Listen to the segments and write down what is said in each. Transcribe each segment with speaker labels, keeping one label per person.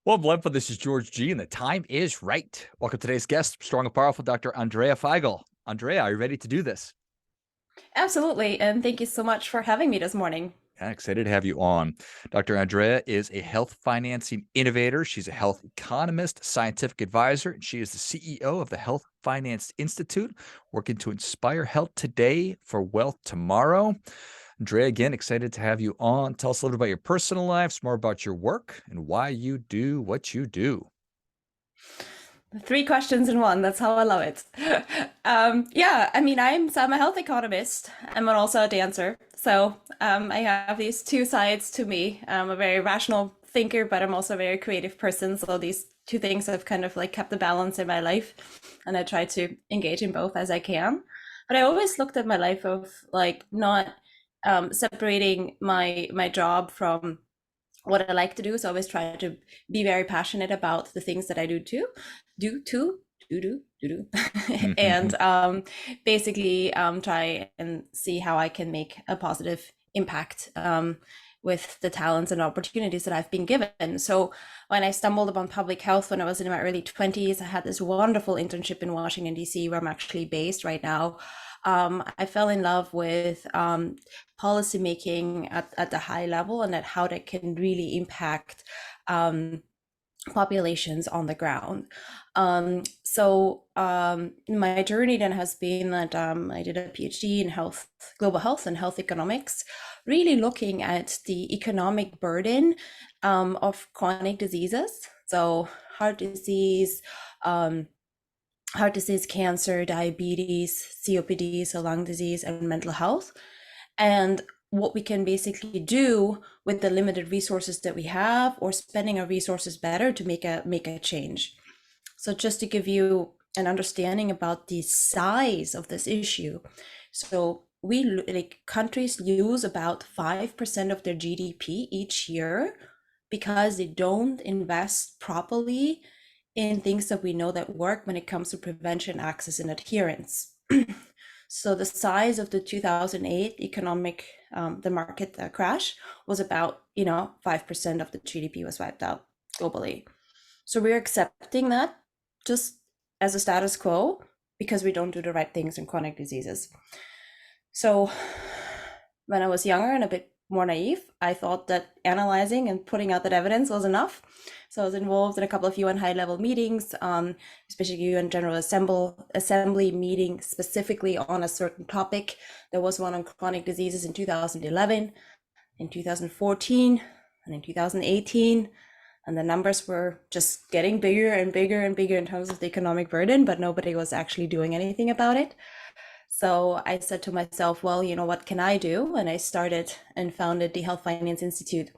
Speaker 1: Well, Blimpa, this is George G, and the time is right. Welcome to today's guest, strong and powerful Dr. Andrea Feigl. Andrea, are you ready to do this?
Speaker 2: Absolutely. And thank you so much for having me this morning.
Speaker 1: Yeah, excited to have you on. Dr. Andrea is a health financing innovator. She's a health economist, scientific advisor, and she is the CEO of the Health Finance Institute, working to inspire health today for wealth tomorrow. Andrea, again, excited to have you on. Tell us a little bit about your personal life, more about your work, and why you do what you do.
Speaker 2: Three questions in one. That's how I love it. Yeah, I mean, I'm a health economist. I'm also a dancer. I have these two sides to me. I'm a very rational thinker, but I'm also a very creative person. So these two things have kind of like kept the balance in my life, and I try to engage in both as I can. But I always looked at my life of like not separating my job from what I like to do. So I always try to be very passionate about the things that I do, and basically try and see how I can make a positive impact with the talents and opportunities that I've been given. So when I stumbled upon public health when I was in my early 20s, I had this wonderful internship in Washington, D.C., where I'm actually based right now. I fell in love with policymaking at the high level and at how that can really impact populations on the ground. My journey then has been that I did a PhD in global health and health economics, really looking at the economic burden of chronic diseases. So heart disease, cancer, diabetes, COPD, so lung disease, and mental health. And what we can basically do with the limited resources that we have, or spending our resources better to make a change. So just to give you an understanding about the size of this issue. So countries lose about 5% of their GDP each year because they don't invest properly in things that we know that work when it comes to prevention, access, and adherence. So the size of the 2008 the market crash was about, 5% of the GDP was wiped out globally. So we're accepting that just as a status quo because we don't do the right things in chronic diseases. So when I was younger and a bit more naive, I thought that analyzing and putting out that evidence was enough. So I was involved in a couple of UN high-level meetings, especially UN General Assembly meeting specifically on a certain topic. There was one on chronic diseases in 2011, in 2014, and in 2018. And the numbers were just getting bigger and bigger and bigger in terms of the economic burden, but nobody was actually doing anything about it. So I said to myself, well, what can I do? And I started and founded the Health Finance Institute,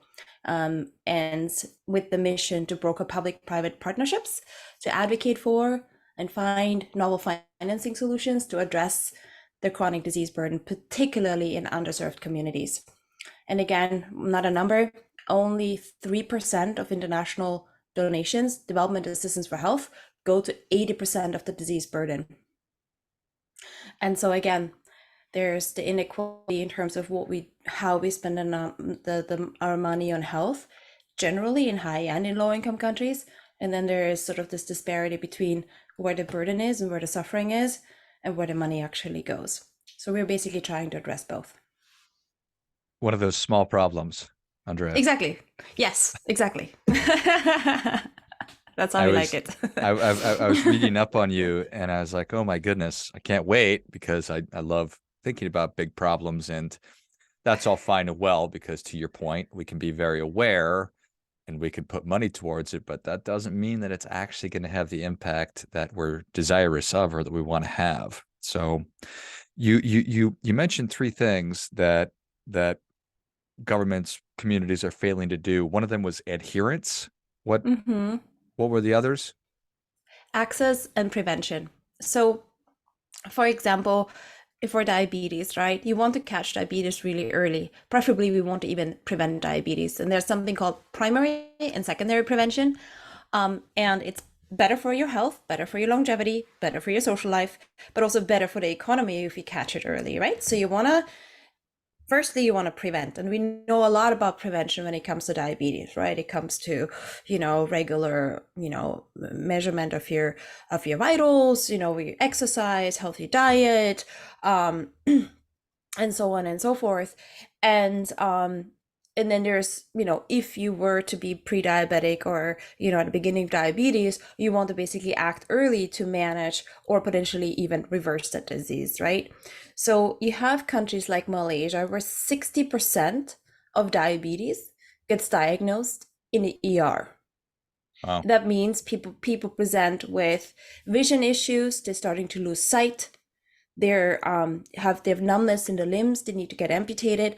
Speaker 2: and with the mission to broker public-private partnerships to advocate for and find novel financing solutions to address the chronic disease burden, particularly in underserved communities. And again, not a number, only 3% of international donations, development assistance for health, go to 80% of the disease burden. And so again, there's the inequality in terms of how we spend our money on health, generally in high and in low income countries. And then there is sort of this disparity between where the burden is and where the suffering is and where the money actually goes. So we're basically trying to address both.
Speaker 1: One of those small problems, Andrea.
Speaker 2: Exactly. Yes, exactly. That's how
Speaker 1: I
Speaker 2: we like
Speaker 1: was
Speaker 2: it.
Speaker 1: I was reading up on you and I was like, oh my goodness, I can't wait because I love thinking about big problems, and that's all fine and well because to your point, we can be very aware and we can put money towards it, but that doesn't mean that it's actually going to have the impact that we're desirous of or that we want to have. So you mentioned three things that governments, communities are failing to do. One of them was adherence. What
Speaker 2: Mm-hmm.
Speaker 1: what were the others?
Speaker 2: Access and prevention. So, for example, for diabetes, right? You want to catch diabetes really early. Preferably, we want to even prevent diabetes. And there's something called primary and secondary prevention. And it's better for your health, better for your longevity, better for your social life, but also better for the economy if you catch it early, right? So you want to firstly you want to prevent, and we know a lot about prevention when it comes to diabetes, right? It comes to, regular, measurement of your vitals, we exercise, healthy diet, um and so on and so forth. And um and then there's, if you were to be pre-diabetic, or at the beginning of diabetes, you want to basically act early to manage or potentially even reverse that disease, right? So you have countries like Malaysia where 60% of diabetes gets diagnosed in the ER.
Speaker 1: Wow.
Speaker 2: That means people present with vision issues, they're starting to lose sight, they have numbness in the limbs, they need to get amputated.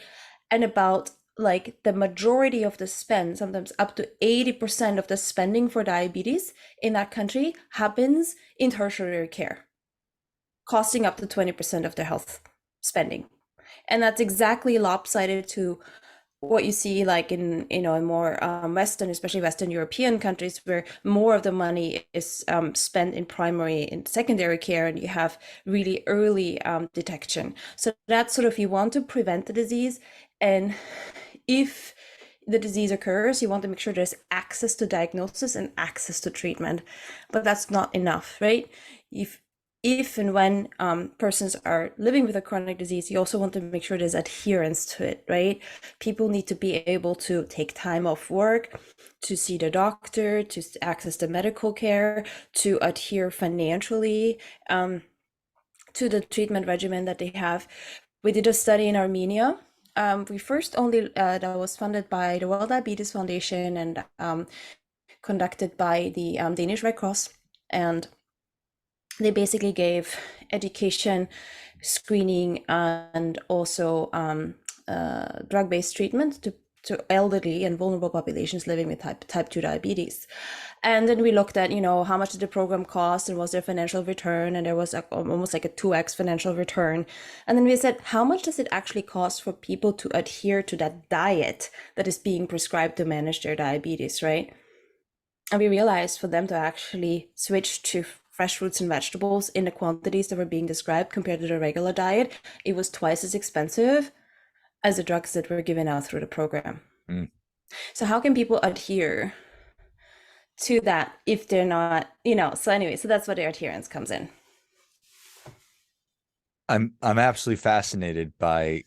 Speaker 2: And about like the majority of the spend, sometimes up to 80% of the spending for diabetes in that country happens in tertiary care, costing up to 20% of their health spending. And that's exactly lopsided to what you see like in more Western, especially Western European countries, where more of the money is spent in primary and secondary care, and you have really early detection. So that's sort of, you want to prevent the disease, and if the disease occurs, you want to make sure there's access to diagnosis and access to treatment. But that's not enough, right? If if and when persons are living with a chronic disease, you also want to make sure there's adherence to it, right? People need to be able to take time off work, to see the doctor, to access the medical care, to adhere financially to the treatment regimen that they have. We did a study in Armenia. We first only that was funded by the World Diabetes Foundation and conducted by the Danish Red Cross, and they basically gave education, screening, and also drug-based treatment to elderly and vulnerable populations living with type 2 diabetes. And then we looked at, how much did the program cost, and was there financial return? And there was almost like a 2x financial return. And then we said, how much does it actually cost for people to adhere to that diet that is being prescribed to manage their diabetes, right? And we realized for them to actually switch to fresh fruits and vegetables in the quantities that were being described compared to the regular diet, it was twice as expensive as the drugs that were given out through the program.
Speaker 1: Mm.
Speaker 2: So how can people adhere to that if they're not, so anyway, so that's where the adherence comes in.
Speaker 1: I'm absolutely fascinated by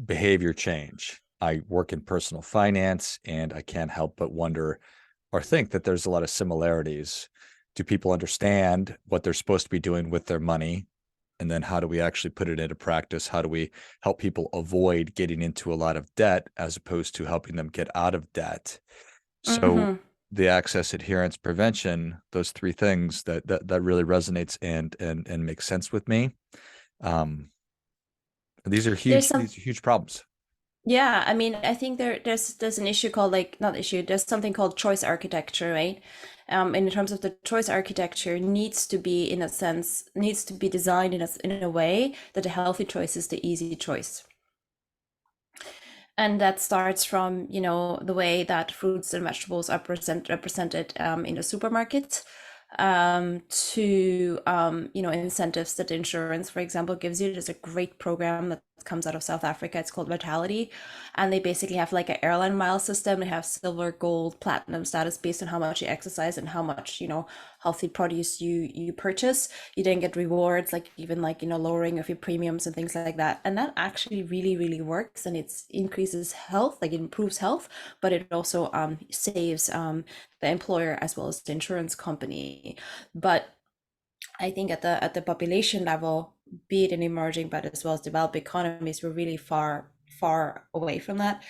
Speaker 1: behavior change. I work in personal finance, and I can't help but wonder or think that there's a lot of similarities. Do people understand what they're supposed to be doing with their money? And then how do we actually put it into practice? How do we help people avoid getting into a lot of debt as opposed to helping them get out of debt? So
Speaker 2: Mm-hmm.
Speaker 1: the access, adherence, prevention, those three things that really resonates and makes sense with me. Um, these are
Speaker 2: There's
Speaker 1: huge.
Speaker 2: some,
Speaker 1: These are huge problems.
Speaker 2: yeah, I mean, I think there's an issue called, like, not issue, there's something called choice architecture, right? In terms of the choice architecture needs to be, in a sense, needs to be designed in a way that the healthy choice is the easy choice. And that starts from, the way that fruits and vegetables are represented in the supermarket, to incentives that insurance, for example, gives you. There's a great program that comes out of South Africa. It's called Vitality, and they basically have like an airline mile system. They have silver, gold, platinum status based on how much you exercise and how much healthy produce you purchase. You then get rewards, like even like lowering of your premiums and things like that. And that actually really really works, and it increases health, like it improves health, but it also saves the employer as well as the insurance company. But I think at the population level, be it in emerging but as well as developed economies, we're really far away from that.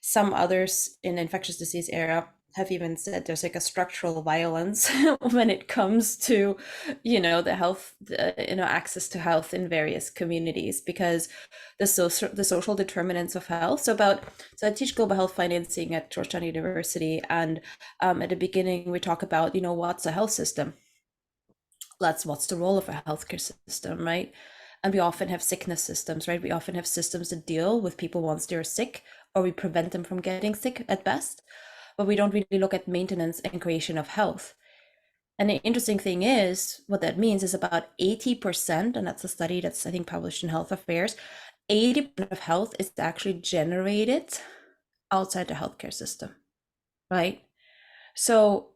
Speaker 2: Some others in the infectious disease area have even said there's like a structural violence when it comes to the health, access to health in various communities, because the social determinants of health. So I teach global health financing at Georgetown University, and at the beginning we talk about what's a health system. What's the role of a healthcare system, right? And we often have sickness systems, right? We often have systems that deal with people once they're sick, or we prevent them from getting sick at best, but we don't really look at maintenance and creation of health. And the interesting thing is, what that means is about 80%, and that's a study that's I think published in Health Affairs, 80% of health is actually generated outside the healthcare system, right? So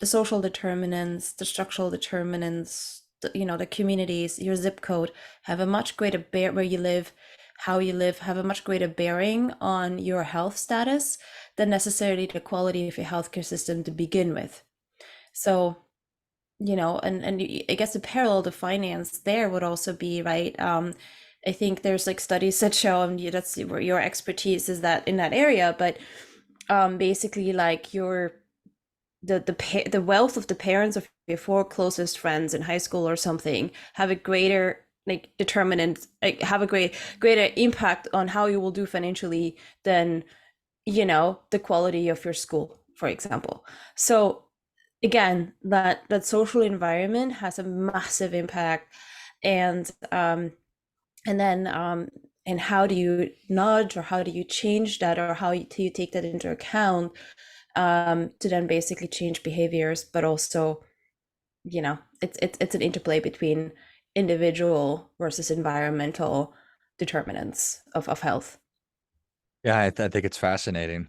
Speaker 2: the social determinants, the structural determinants, the communities, your zip code have a much greater where you live, how you live, have a much greater bearing on your health status than necessarily the quality of your healthcare system to begin with. So, and I guess the parallel to finance there would also be, right. I think there's like studies that show, and that's where your expertise is that in that area, but basically like the wealth of the parents of your four closest friends in high school or something have a greater like determinant, like have a greater impact on how you will do financially than the quality of your school, for example. So again, that social environment has a massive impact. And um and then um and how do you nudge, or how do you change that, or do you take that into account, to then basically change behaviors, but also, it's an interplay between individual versus environmental determinants of health.
Speaker 1: Yeah, I think it's fascinating.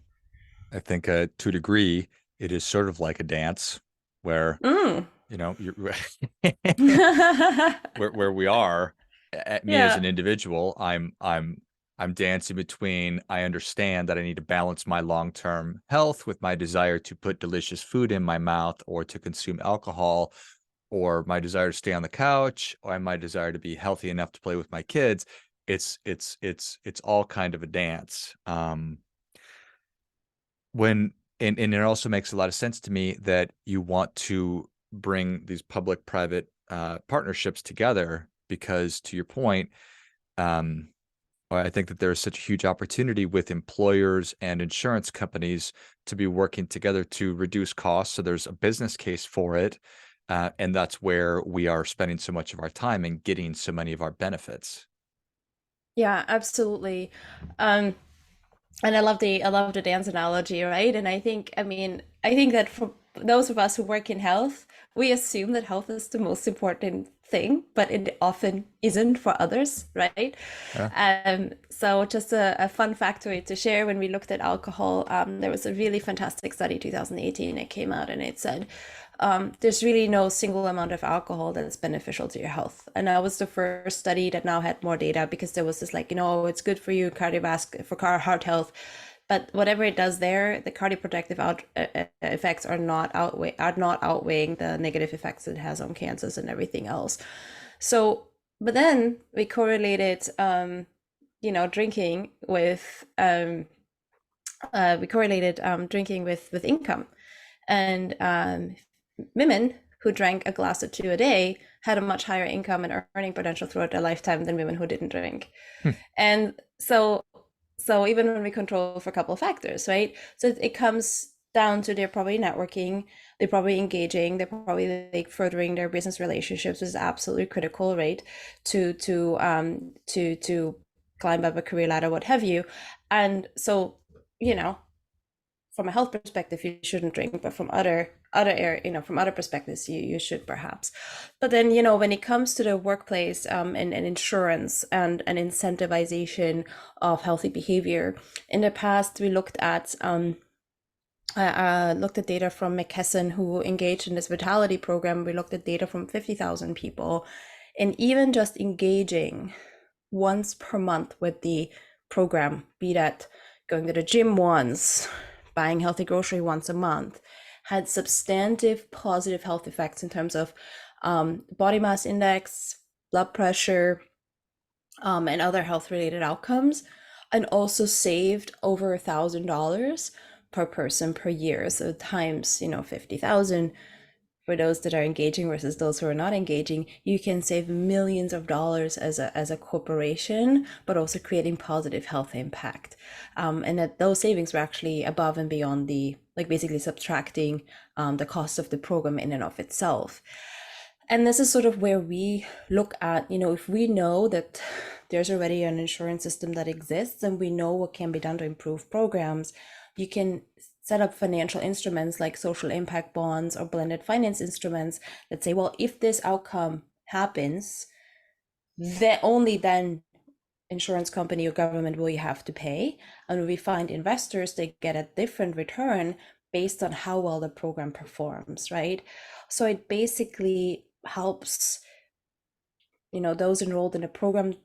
Speaker 1: I think to a degree, it is sort of like a dance where,
Speaker 2: Mm.
Speaker 1: you're where we are, me as
Speaker 2: Yeah.
Speaker 1: an individual, I'm dancing between I understand that I need to balance my long-term health with my desire to put delicious food in my mouth or to consume alcohol, or my desire to stay on the couch, or my desire to be healthy enough to play with my kids. It's all kind of a dance. When and it also makes a lot of sense to me that you want to bring these public-private partnerships together because, to your point, um, I think that there's such a huge opportunity with employers and insurance companies to be working together to reduce costs. So there's a business case for it, and that's where we are spending so much of our time and getting so many of our benefits.
Speaker 2: Yeah, absolutely. Um, and I love the dance analogy, right? And I think that for those of us who work in health, we assume that health is the most important thing, but it often isn't for others, right?
Speaker 1: Yeah.
Speaker 2: So just a fun factoid to share: when we looked at alcohol, there was a really fantastic study 2018 that came out, and it said there's really no single amount of alcohol that's beneficial to your health. And that was the first study that now had more data, because there was this like, it's good for you cardiovascular, for heart health, but whatever it does there, the cardioprotective effects are not outweighing the negative effects it has on cancers and everything else. So, but then we correlated, drinking with drinking with income, and women who drank a glass or two a day had a much higher income and earning potential throughout their lifetime than women who didn't drink.
Speaker 1: Hmm.
Speaker 2: And so even when we control for a couple of factors, right? So it comes down to they're probably networking, they're probably engaging, they're probably like furthering their business relationships, which is absolutely critical, right? To climb up a career ladder, what have you. And so, you know, from a health perspective, you shouldn't drink, but from other area, from other perspectives, you should perhaps. But then, when it comes to the workplace, and insurance and incentivization of healthy behavior, in the past we looked at data from McKesson, who engaged in this vitality program. We looked at data from 50,000 people, and even just engaging once per month with the program, be that going to the gym once, buying healthy grocery once a month, had substantive positive health effects in terms of body mass index, blood pressure, and other health related outcomes, and also saved over $1,000 per person per year. So times, 50,000 for those that are engaging versus those who are not engaging, you can save millions of dollars as a corporation, but also creating positive health impact. And that those savings were actually above and beyond the, like, basically subtracting the cost of the program in and of itself. And this is sort of where we look at, if we know that there's already an insurance system that exists and we know what can be done to improve programs, you can set up financial instruments like social impact bonds or blended finance instruments that say, well, if this outcome happens, then only then insurance company or government will you have to pay? And when we find investors, they get a different return based on how well the program performs, right? So it basically helps, those enrolled in a program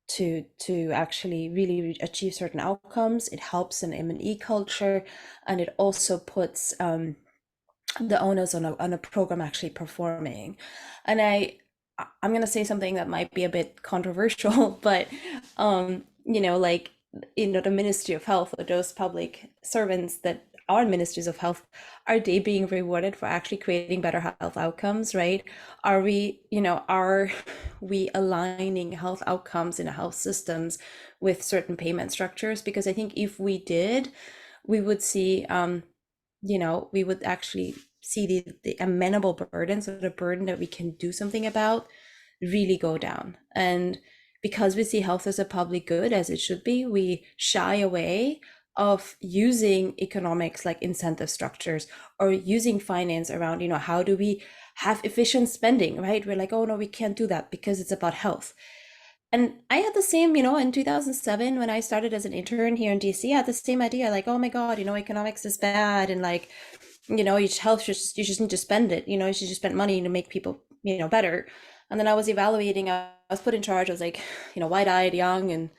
Speaker 2: to actually really achieve certain outcomes. It helps in M&E culture, and it also puts the onus on a program actually performing. And I'm going to say something that might be a bit controversial, but like, the Ministry of Health, or those public servants that are ministries of health, are they being rewarded for actually creating better health outcomes, right? Are we aligning health outcomes in the health systems with certain payment structures? Because I think if we did, we would see we would actually see the amenable burden, so the burden that we can do something about, really go down. And because we see health as a public good, as it should be, we shy away of using economics like incentive structures, or using finance around, how do we have efficient spending, right? We're like, oh no, we can't do that because it's about health. And I had the same, in 2007 when I started as an intern here in DC. I had the same idea, like, oh my God, economics is bad, and like, you just need to spend it. You should just spend money to make people, better. And then I was evaluating. I was put in charge. I was like, wide-eyed, young,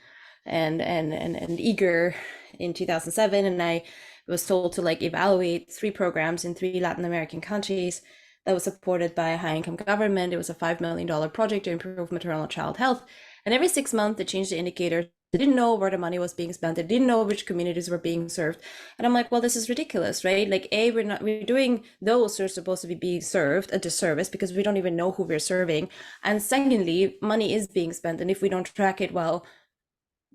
Speaker 2: and eager in 2007, and I was told to like evaluate 3 programs in 3 Latin American countries that was supported by a high-income government. It was a $5 million project to improve maternal and child health. And every 6 months, they changed the indicators. They didn't know where the money was being spent. They didn't know which communities were being served. And I'm like, well, this is ridiculous, right? Like, we're doing those who are supposed to be being served a disservice because we don't even know who we're serving. And secondly, money is being spent. And if we don't track it well,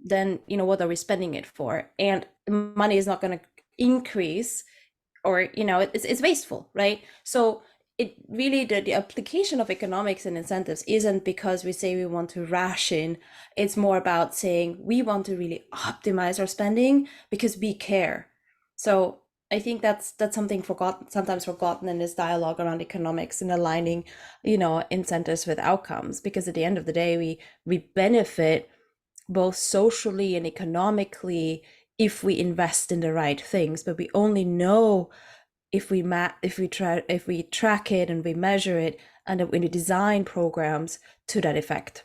Speaker 2: then, what are we spending it for? And money is not going to increase, or, it's wasteful, right? So it really, the application of economics and incentives isn't because we say we want to ration. It's more about saying we want to really optimize our spending because we care. So I think that's something sometimes forgotten in this dialogue around economics, and aligning, incentives with outcomes. Because at the end of the day, we benefit both socially and economically if we invest in the right things, but we only know if we track it and we measure it, and when we design programs to that effect.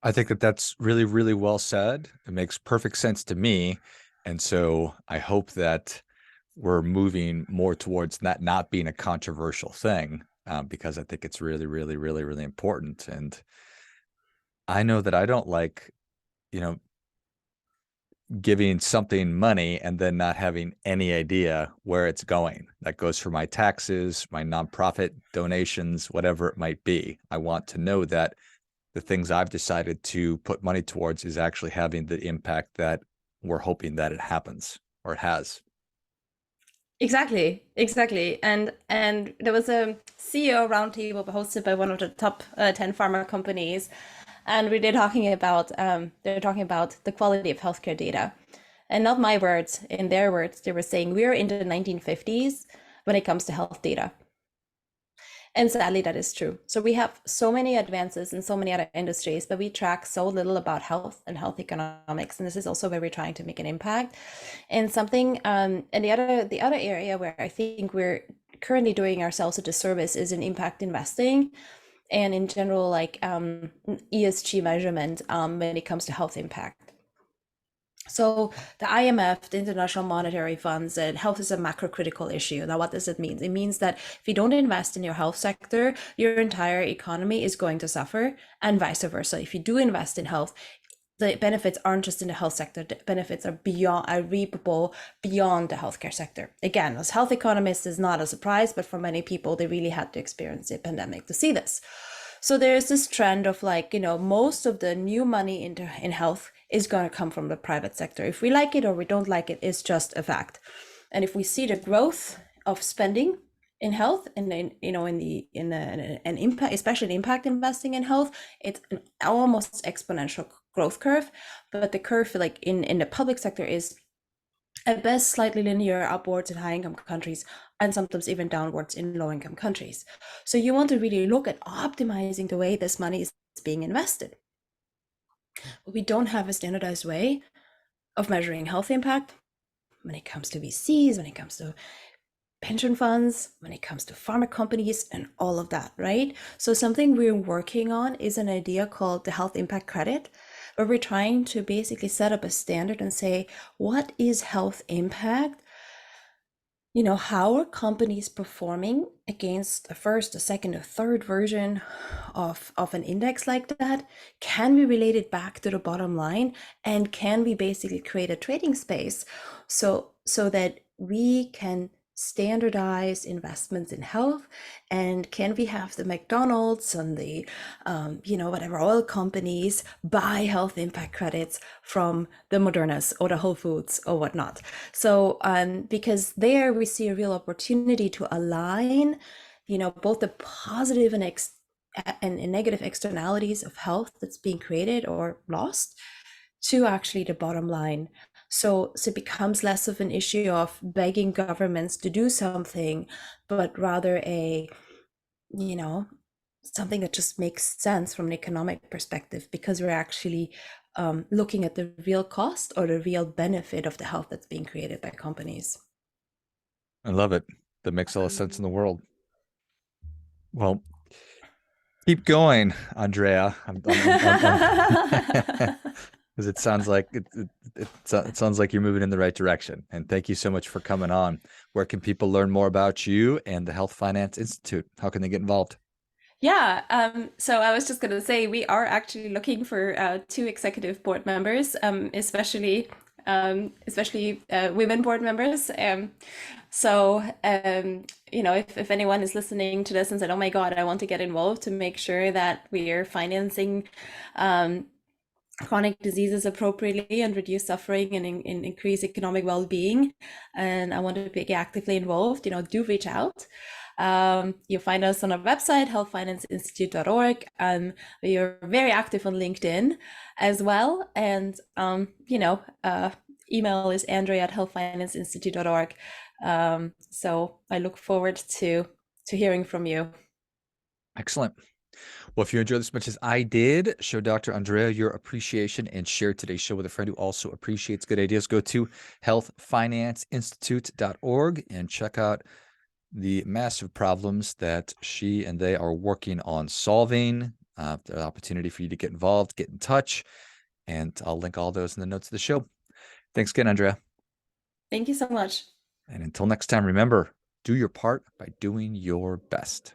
Speaker 1: I think that that's really, really well said. It makes perfect sense to me. And so I hope that we're moving more towards that not being a controversial thing, because I think it's really, really, really, really important. And I know that I don't like, you know, giving something money and then not having any idea where it's going. That goes for my taxes, my nonprofit donations, whatever it might be. I want to know that the things I've decided to put money towards is actually having the impact that we're hoping that it happens or it has.
Speaker 2: Exactly. And there was a CEO roundtable hosted by one of the top 10 pharma companies, and they're talking about the quality of healthcare data. And not my words, in their words, they were saying we're in the 1950s when it comes to health data. And sadly, that is true. So we have so many advances in so many other industries, but we track so little about health and health economics. And this is also where we're trying to make an impact. And the other area where I think we're currently doing ourselves a disservice is in impact investing, and in general, like ESG measurement when it comes to health impact. So the IMF, the International Monetary Fund, said health is a macro critical issue. Now, what does it mean? It means that if you don't invest in your health sector, your entire economy is going to suffer, and vice versa. If you do invest in health, the benefits aren't just in the health sector. The benefits are reapable beyond the healthcare sector. Again, as health economists, is not a surprise, but for many people, they really had to experience the pandemic to see this. So there's this trend of like, most of the new money in health is going to come from the private sector. If we like it or we don't like it, it's just a fact. And if we see the growth of spending in health and an impact, especially impact investing in health, it's an almost exponential growth curve. But the curve, like in the public sector, is at best slightly linear upwards in high income countries, and sometimes even downwards in low income countries. So you want to really look at optimizing the way this money is being invested. But we don't have a standardized way of measuring health impact when it comes to VCs, when it comes to pension funds, when it comes to pharma companies, and all of that, right? So, something we're working on is an idea called the health impact credit, where we're trying to basically set up a standard and say, what is health impact? How are companies performing against a first, a second, a third version of an index like that? Can we relate it back to the bottom line? And can we basically create a trading space so that we can standardize investments in health? And can we have the McDonald's and the whatever oil companies buy health impact credits from the Modernas or the Whole Foods or whatnot? So because there we see a real opportunity to align, both the positive and negative externalities of health that's being created or lost to actually the bottom line. So it becomes less of an issue of begging governments to do something, but rather you know, something that just makes sense from an economic perspective, because we're actually looking at the real cost or the real benefit of the health that's being created by companies.
Speaker 1: I love it. That makes all the sense in the world. Well, keep going, Andrea. Because it sounds like it sounds like you're moving in the right direction. And thank you so much for coming on. Where can people learn more about you and the Health Finance Institute? How can they get involved?
Speaker 2: Yeah, so I was just going to say we are actually looking for two executive board members, especially women board members. If anyone is listening to this and said, "Oh my God, I want to get involved to make sure that we are financing chronic diseases appropriately and reduce suffering and increase economic well-being, and I want to be actively involved," do reach out. You'll find us on our website, healthfinanceinstitute.org. We are very active on LinkedIn as well. And, email is andrea@healthfinanceinstitute.org. So I look forward to hearing from you.
Speaker 1: Excellent. Well, if you enjoyed this as much as I did, show Dr. Andrea your appreciation and share today's show with a friend who also appreciates good ideas. Go to healthfinanceinstitute.org and check out the massive problems that she and they are working on solving. The opportunity for you to get involved, get in touch, and I'll link all those in the notes of the show. Thanks again, Andrea.
Speaker 2: Thank you so much.
Speaker 1: And until next time, remember, do your part by doing your best.